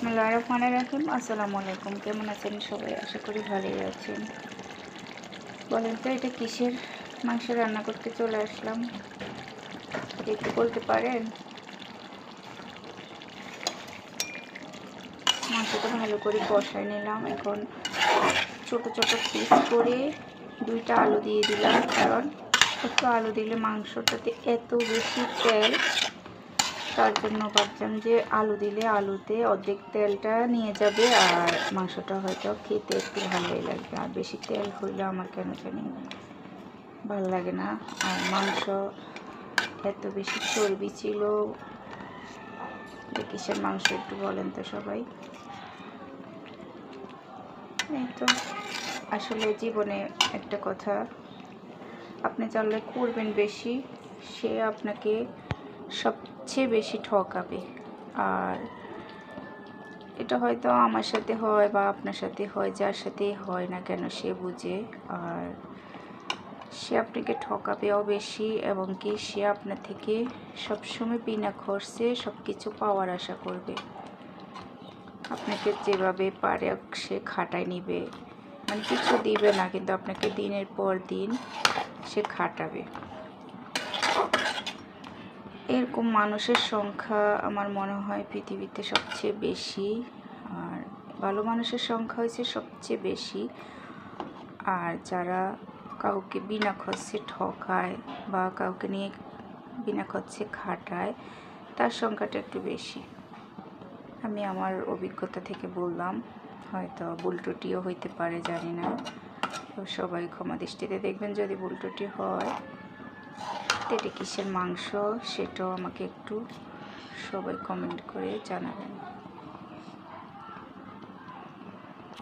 বিসমিল্লাহির রহমানির রহিম। আসসালামু আলাইকুম। কেমন আছেন সবাই? আশা করি ভালোই আছেন। বলেন তো এটা কিসের মাংস রান্না করতে চলে আসলাম, একটু বলতে পারেন? মাংসটা ভালো করে কষাই নিলাম। এখন ছোট ছোট পিস করে 2টা আলু দিয়ে দিলাম, কারণ একটু আলু দিলে মাংসটাতে এত বেশি তেল, তার জন্য ভাবছিলাম যে আলু দিলে আলুতে অর্ধেক তেলটা নিয়ে যাবে আর মাংসটা হয়তো খেতে একটু ভালোই লাগবে। আর বেশি তেল হইলে আমার কেন জানি ভালো লাগে না। আর মাংস এত বেশি চর্বি ছিল। কিসের মাংস একটু বলেন তো সবাই। এই তো আসলে জীবনে একটা কথা, আপনি জানলে করবেন বেশি, সে আপনাকে সবচেয়ে বেশি ঠকাবে। আর এটা হয়তো আমার সাথে হয় বা আপনার সাথে হয়, যার সাথে হয় না কেন সে বুঝে। আর সে আপনাকে ঠকাবেও বেশি, এবং কি সে আপনার থেকে সবসময় বিনা খরচে সব কিছু পাওয়ার আশা করবে। আপনাকে যেভাবে পারে সে খাটায় নিবে, মানে কিছু দিবে না, কিন্তু আপনাকে দিনের পর দিন সে খাটাবে। এরকম মানুষের সংখ্যা আমার মনে হয় পৃথিবীতে সবচেয়ে বেশি। আর ভালো মানুষের সংখ্যা হয়েছে সবচেয়ে বেশি। আর যারা কাউকে বিনা খরচে ঠকায় বা কাউকে নিয়ে বিনা খরচে খাটায়, তার সংখ্যাটা একটু বেশি। আমি আমার অভিজ্ঞতা থেকে বললাম, হয়তো ভুল ত্রুটিও হইতে পারে, জানি না। তো সবাই ক্ষমা দৃষ্টিতে দেখবেন যদি ভুল ত্রুটি হয়। এটা কিসের মাংস সেটাও আমাকে একটু সবাই কমেন্ট করে জানাবেন।